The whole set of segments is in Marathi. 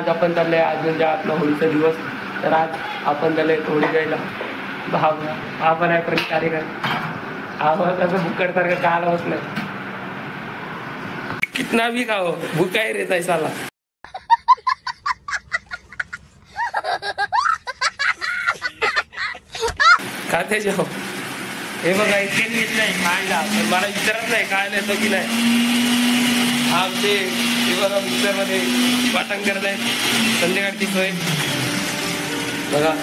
आज आपण चालले आज म्हणजे आपला होळीचा दिवस. तर आज आपण चालले होळी गायला. हा पण आहे पण कार्यक्रम आवाज असं भुक्कडसारखं का आला नाही. कितना भी खाओ भूखा ही रहता है साला. खाते जाओ. हे बघा इतके घेतलंय खायला पण मला विचारत नाही खायला येतो की नाही. आमचे हे बघा मिक्सर मध्ये वाटण करत आहेत संध्याकाळची सोय बघा.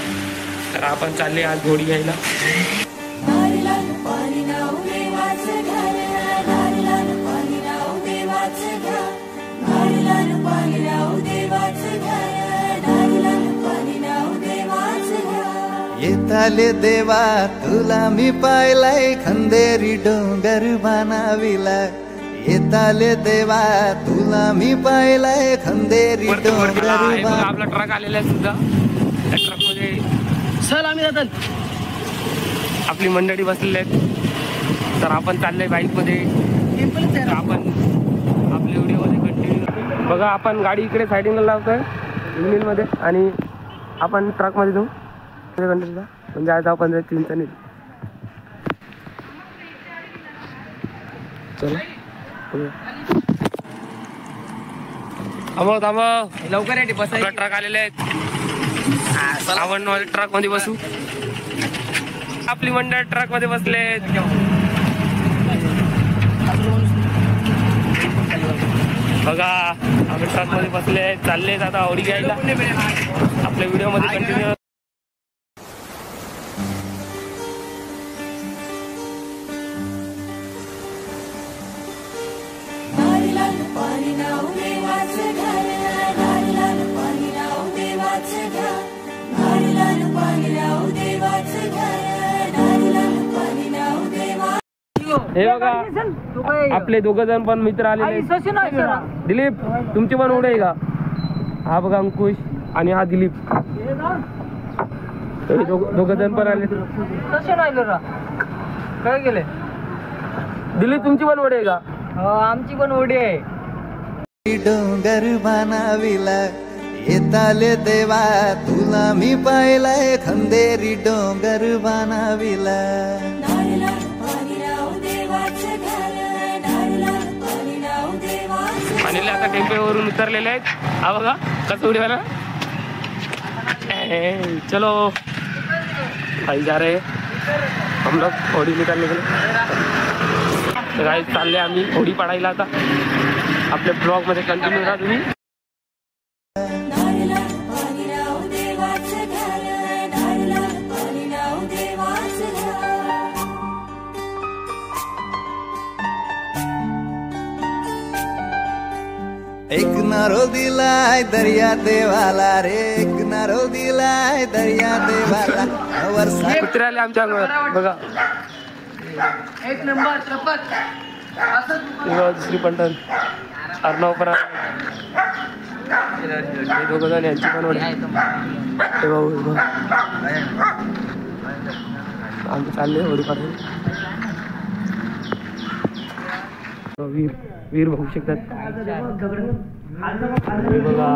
तर आपण चालले आज घोडी घ्यायला. येताले देवा तुला मी पाहिलाय खंदेरी डोंगर बनाविला. येताले देवा तुला मी पाहिलाय खंदेरी डोंगर. आपला ट्रक आलेला आहे सुद्धा. त्या ट्रक मध्ये चल आम्ही जातात आपली मंडळी बसलेली आहेत. तर आपण चाललोय बाईक मध्ये. आपण आपल्या व्हिडिओ मध्ये कंटिन्यू बघा. आपण गाडी इकडे साईडिंगला लावतोय युनियन मध्ये आणि आपण ट्रक मध्ये जाऊ कंटिन्यू. म्हणजे आज आपण 3 नाही. चला थांबव लवकर आहे. बस ट्रक आलेले आहेत. आपण ट्रक मध्ये बसू. आपली मंडळ ट्रक मध्ये बसले. बघा आपण ट्रक मध्ये बसले चालले आता होडी घ्यायला. आपल्या व्हिडिओ मध्ये कंटिन्यू. हे बघा आपले 2 जण पण मित्र आलेले. दिलीप तुमची पण उडे का? हा बघा अंकुश आणि हा दिलीप. 2 जण पण आले. काय गेले? दिलीप तुमची पण उडे का? आमची पण उडी आहे. डोंगर बनाविला. येताले देवा तुला मी पाहिलाय खंदेरी डोंगर बनाविला. आणि आता टेम्पोवरून उतरलेले आहेत. हा बघा कसं उडीवाला. चलो भाई जा रहे हम लोग होडी निकालने के लिए. तर काय चालले आम्ही होडी पाडायला. आता आपल्या ब्लॉग मध्ये कंटिन्यू राहा तुम्ही. एक नारो दिलाय दर्या देवाला रे. एक नारो दिलाय दर्या देवाला. कुत्रे आले आमच्या अंगावर बघा. एक नंबर शपथ. दुसरी पंटन अर्णव पर 2 जण यांची पण ओढ. आमचे चालले होडी पाडायला. वीर बघू शकतात. बघा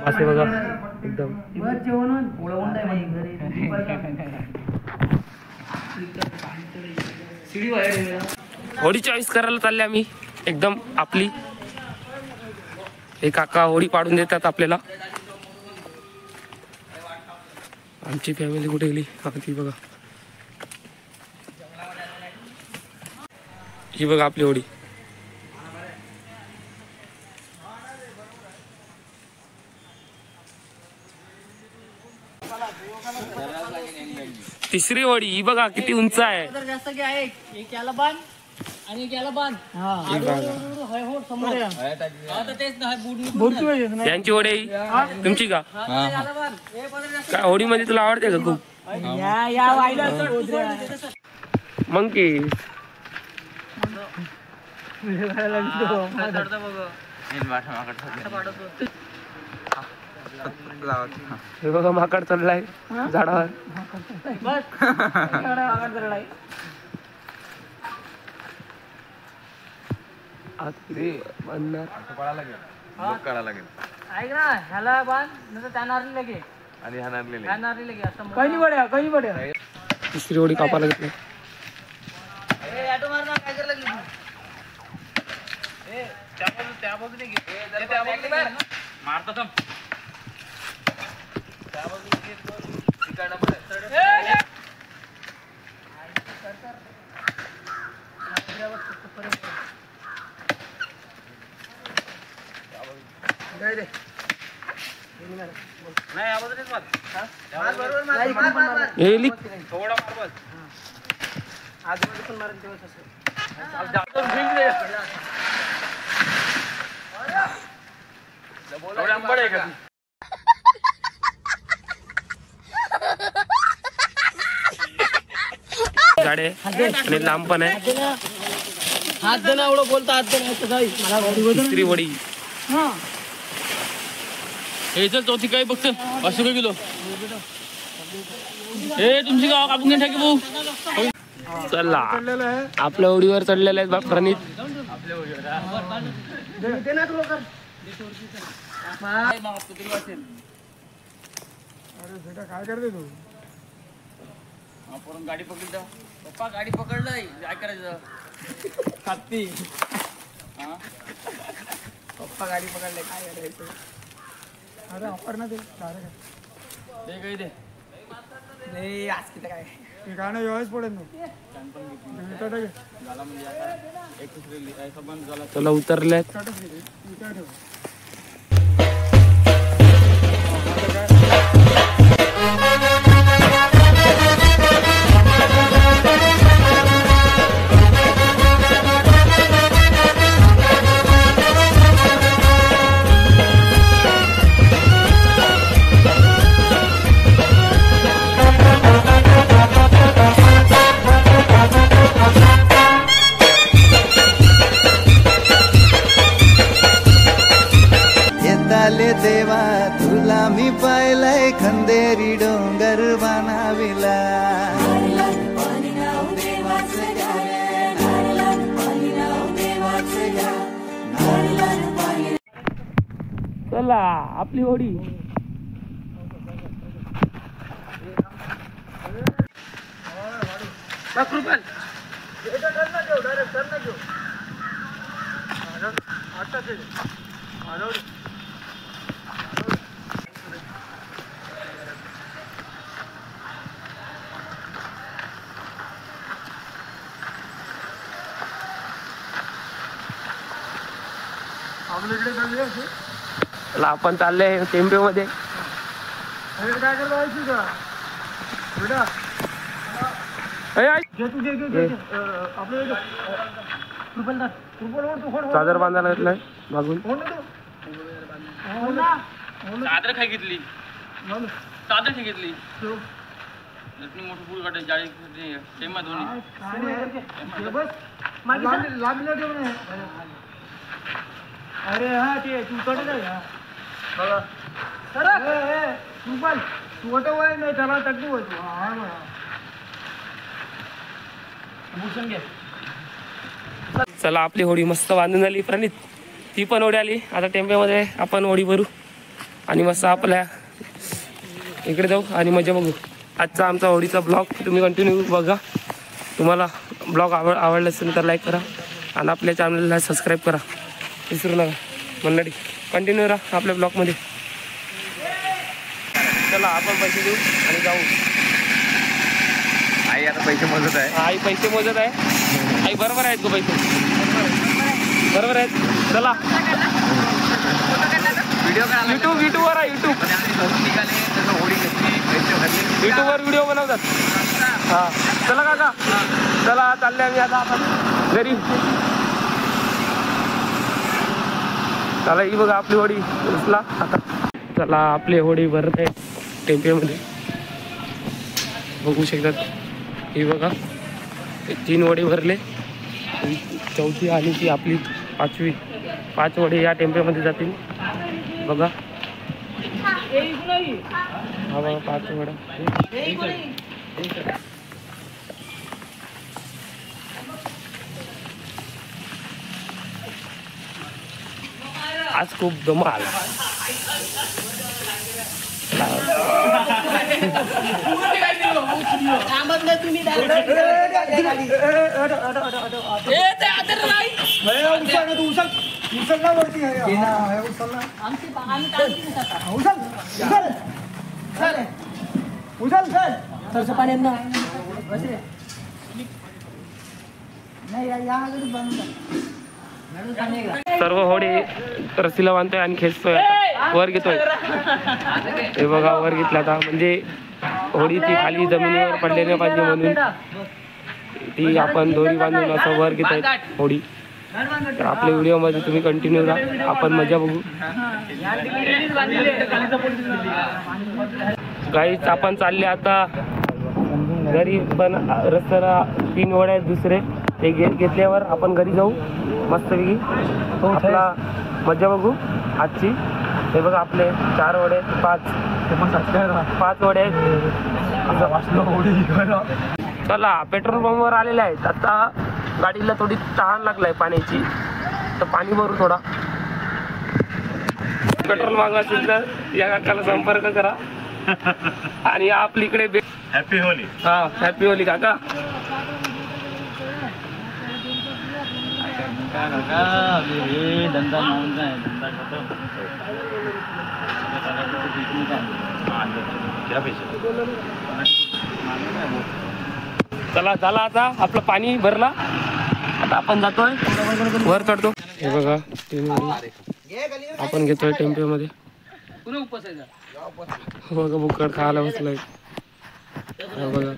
असे बघा एकदम होडी चॉईस करायला चालले आम्ही एकदम आपली. हे काका होडी पाडून देतात आपल्याला. आमची फॅमिली कुठे गेली? ती बघा. ही बघा आपली होडी. तिसरी होडी ही बघा किती उंच आहे. यांची होडी तुमची का? काय होडी मध्ये तुला आवडते का खूप? मग की हे बघा माकड चढलाय झाडावर. लोक काढा लागेल ऐक ना ह्याला बांध नंतर त्या नारळीला घे आणि हा नारलेले त्या नारळीला घे असं काही पड्या तिसरी वडी कापायला घेतली काय करायला लागली त्या बाजूने घे मारतो थांब त्या बाजूने थोडा मार आजूबाजू पण मारेल तेव्हा गाडे आणि लांब पण आहे हात देणं एवढं बोलता हात देणं मला तिसरी वडी हे चल चौथी काय बघत 80 किलो हे तुमची गाव कापून घेऊन टाकी भाऊ चला आपल्या ओढीवर चढलेले आहेत बाप प्रणित काय करते तू आपण गाडी पकडली पप्पा गाडी पकडलंय काय करायचं खाती पप्पा गाडी पकडले काय करायचं अरे ऑफर ना दे काही दे नाही आज किती काय हे गाणं व्यवस्थ पडेल ना चला उतरलेत येताले देवा तुला मी पाहिलंय खंदेरी डोंगर बनाविला चला आपली होडी चला आपण चाललोय टेम्पो मध्ये काय करतो चादर बांधायला घेतलाय मागून चादर काय घेतली चादर काय घेतली मोठं फुल काढायची जाळी टेमा दोन्ही अरे हा ते तू कडे जाय तू ऑटो वाय नाही त्याला टक्की होय भूषण घे चला आपली होडी मस्त बांधून झाली प्रणित ती पण होडी आली आता टेम्पोमध्ये आपण होडी भरू आणि मस्त आपल्या इकडे जाऊ आणि मजा बघू आजचा आमचा होडीचा ब्लॉग तुम्ही कंटिन्यू बघा तुम्हाला ब्लॉग आवडला असेल तर लाईक करा आणि आपल्या चॅनलला सबस्क्राईब करा विसरू नका मंडळी कंटिन्यू राहा आपल्या ब्लॉगमध्ये चला आपण पैसे देऊ आणि जाऊ आई आता पैसे मोजत आहे आई पैसे मोजत आहे आई बरोबर आहेत का पैसे बरोबर आहेत चला युट्यूबवर आहे युट्यूबवर व्हिडिओ बनवतात हां चला काका चला चालले आम्ही आता आपण घरी चला ही बघा आपली होडी उचला आता चला आपली होडी भरत आहे टेम्पोमध्ये बघू शकतात ही बघा 3 वडे भरले चौथी आणि ती आपली 5 वडे या टेम्पोमध्ये जातील बघा हा बघा 5 वडा आज खूप धमाल. सर्व होडी रस्सीला बांधतोय आणि खेचतोय आता. वर घेतोय. हे बघा वर घेतला आता, म्हणजे होडी ती खाली जमिनीवर पडली नाही पाहिजे म्हणून ती आपण दोरी बांधून असं वर घेतोय होडी. तर आपल्या व्हिडिओमध्ये तुम्ही कंटिन्यू राहा, आपण मजा बघू. गाईच आपण चालले आता घरी, पण रस्त्याला 3 होड्या आहेत दुसरे, ते घेतल्यावर आपण घरी जाऊ मस्तपैकी. आपला मजा बघू आजची. हे बघा आपले 4 होडे, 5 होडे आहेत. चला पेट्रोल पंपवर आलेले आहेत. आता गाडीला थोडी तहान लागलाय पाण्याची, तर पाणी भरू थोडा. पेट्रोल मागवा असेल तर या काकाला संपर्क करा. आणि आपलीकडे हॅपी होली. हा हॅपी होली काका. चला झाला आता आपलं पाणी भरला. आता आपण जातोय वर चढतो. हे बघा आपण घेतोय टेम्पोमध्ये. बघा बुक्कड खायला बसलाय. बघा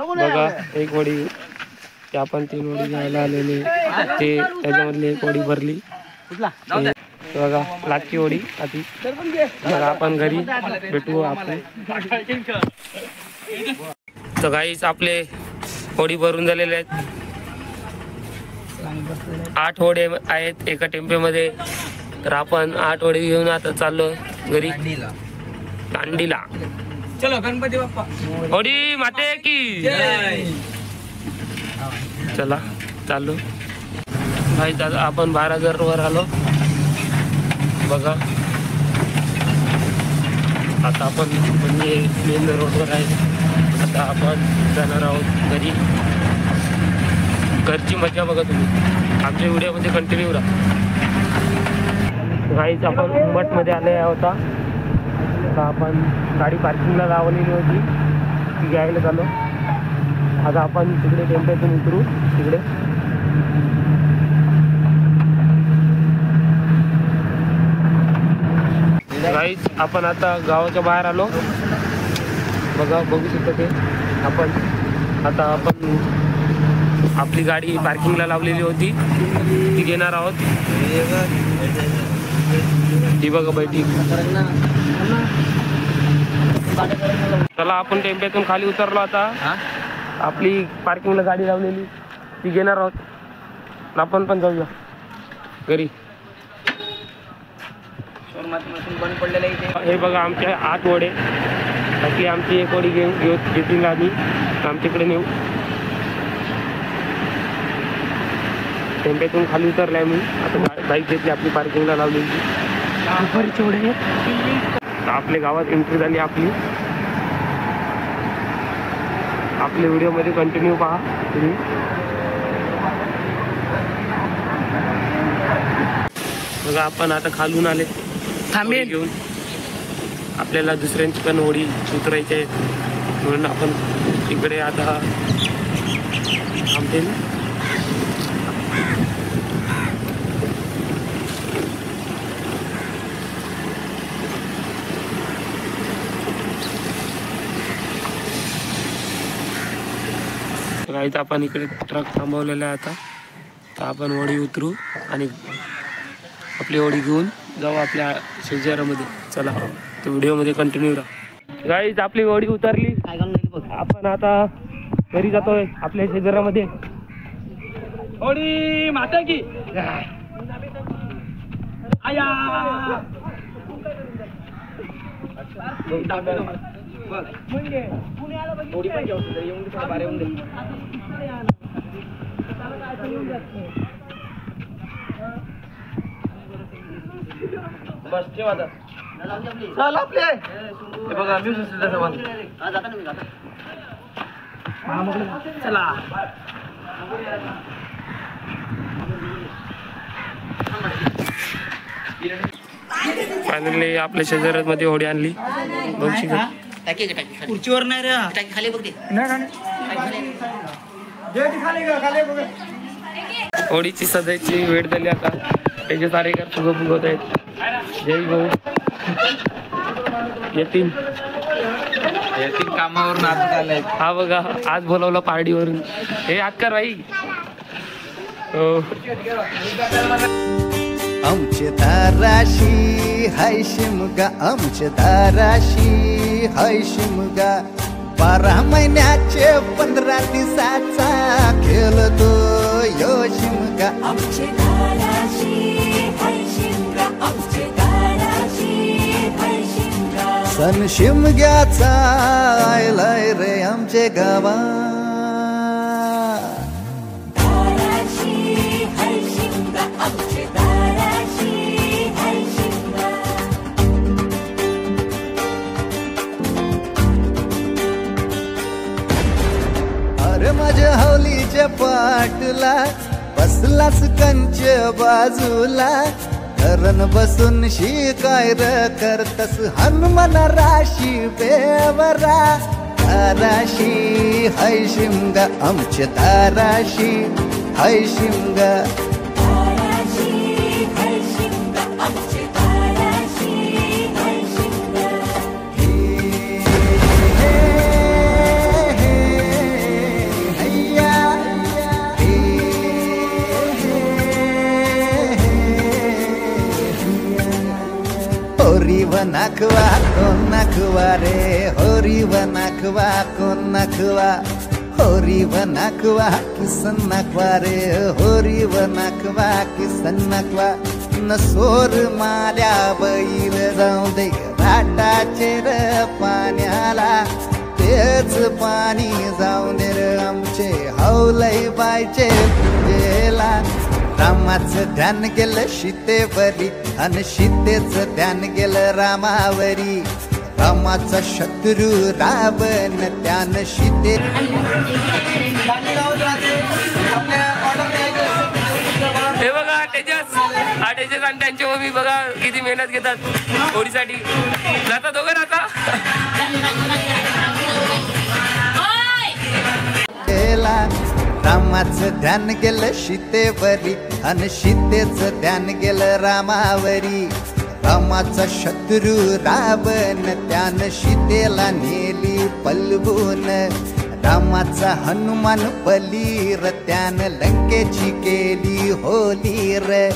बघा एक वडी, ते आपण 3 वडी घ्यायला आलेले, ते त्याच्यामधली एक वडी भरली. बघा लाटची वडी आधी. बघा आपण घरी भेटू आपण. तर गाईच आपले होडी भरून झालेले आहेत. 8 होडे आहेत एका टेम्पोमध्ये. तर आपण 8 होडे घेऊन आता चाललो घरी दांडीला. चलो गणपती बाप्पा. होडी माते की चला चाललो. भाई दादा आपण 12,000 वर आलो. बघा आता आपण म्हणजे मेन रोडवर आहे. आता आपण जाणार आहोत घरी. घरची मजा बघा तुम्ही आमच्या व्हिडिओमध्ये कंटिन्यू राहा. गाईच आपण उंबटमध्ये आले होता. आता आपण गाडी पार्किंगला लावलेली होती, ती घ्यायला चालू. आता आपण तिकडे टेम्पोतून उतरू तिकडे. गाईच आपण आता गावाच्या बाहेर आलो. बघा बघू शकतो ते आपण आपली गाडी पार्किंगला लावलेली होती, ती घेणार आहोत. ती बघा बैठी. चला आपण टेम्पोतून खाली उतरलो. आता आपली पार्किंगला गाडी लावलेली ती घेणार आहोत. आपण पण जाऊया घरी. बंद पडलेलं इथे. हे बघा आमच्या 8 वडे. बाकी आमची एक वडी घेतील आम्ही आमच्याकडे नेऊ. टेम्पोतून खाली उतरलाय मी. आता बाईक घेतली आपली पार्किंगला लावलेली. आपल्या गावात एंट्री झाली आपली. आपल्या व्हिडिओमध्ये कंटिन्यू पहा तुम्ही. बघा आपण आता खालून आले थांबे घेऊन. आपल्याला दुसऱ्यांची पण होडी उतरायची आहे म्हणून आपण इकडे आता थांबते. गाईत आपण इकडे ट्रक थांबवलेला आहे. आता तर आपण होडी उतरू आणि आपली होडी घेऊन जाऊ आपल्या शेजारामध्ये. चला तर व्हिडिओमध्ये कंटिन्यू राहा. गाईज आपली होडी उतरली. आपण आता घरी जातोय आपल्या शेजारामध्ये. होडी माता की आया. होडी पण घेऊ येऊन बारे येऊन दे. बस ठेवा आता. चल आपले हे बघा म्युझिक सिस्टम सामान. चला फायनली आपल्या शेजाऱ्यामध्ये होडी आणली 200. खुर्चीवर नाही रे खाली बघ होडीची सजायची वेळ झाली आता. त्याचे तारेकर फुगं फुगवत आहेत. जय भाऊ येतील कामावरून आता आलाय. हा बघा आज बोलवलं पार्टीवरून. हे हात कर बाई. हो आमचे दाराशी हाय शिमगा, आमचे दाराशी हाय शिमगा. 12 महिन्याचे 15 दिवसाचा खेळतो यो शिमगा. आमचे दाराशी हाय शिमगा, आमचे दाराशी हाय शिमगा. सण शिमग्याचा आयलाय रे आमचे गावा. दाराशी हाय शिमगा, आमचे दाराशी हाय शिमगा. अरे माझ्या हवलीच्या पाटला बसलास कंच बाजूला. धरण बसून शिकाय र करतस हनुमान राशी बेवरा. दाराशी हाय शिमगा, आमच्या दाराशी हाय शिमगा. दाराशी हाय शिमगा, आमचे दाराशी हाय शिमगा. होरी व नाखवा कोण नाखवा रे, होरी व नाखवा कोण नाखवा. होरी व नाखवा किसन नाखवा रे, होरी व नाखवा किसन नाखवा. नसोर माल्या बैल जाऊ दे घाटाचे र पाण्याला. तेच पाणी जाऊ दे र आमचे हौलई बायचे पूजेला. रामाचं ध्यान गेलं सीतेवरी आणि सीतेचं ध्यान गेलं रामावरी. रामाचा शत्रू रावण त्यानं सीते. हे बघा तेजस आणि त्यांची मम्मी बघा किती मेहनत घेतात होडीसाठी. जाता दोघं राहता. रामाचं ध्यान गेलं सीतेवरी आणि सीतेचं ध्यान गेलं रामावरी. रामाचा शत्रू रावण त्यानं सीतेला नेली पलवून. रामाचा हनुमान बली र त्यानं लंकेची केली होली र.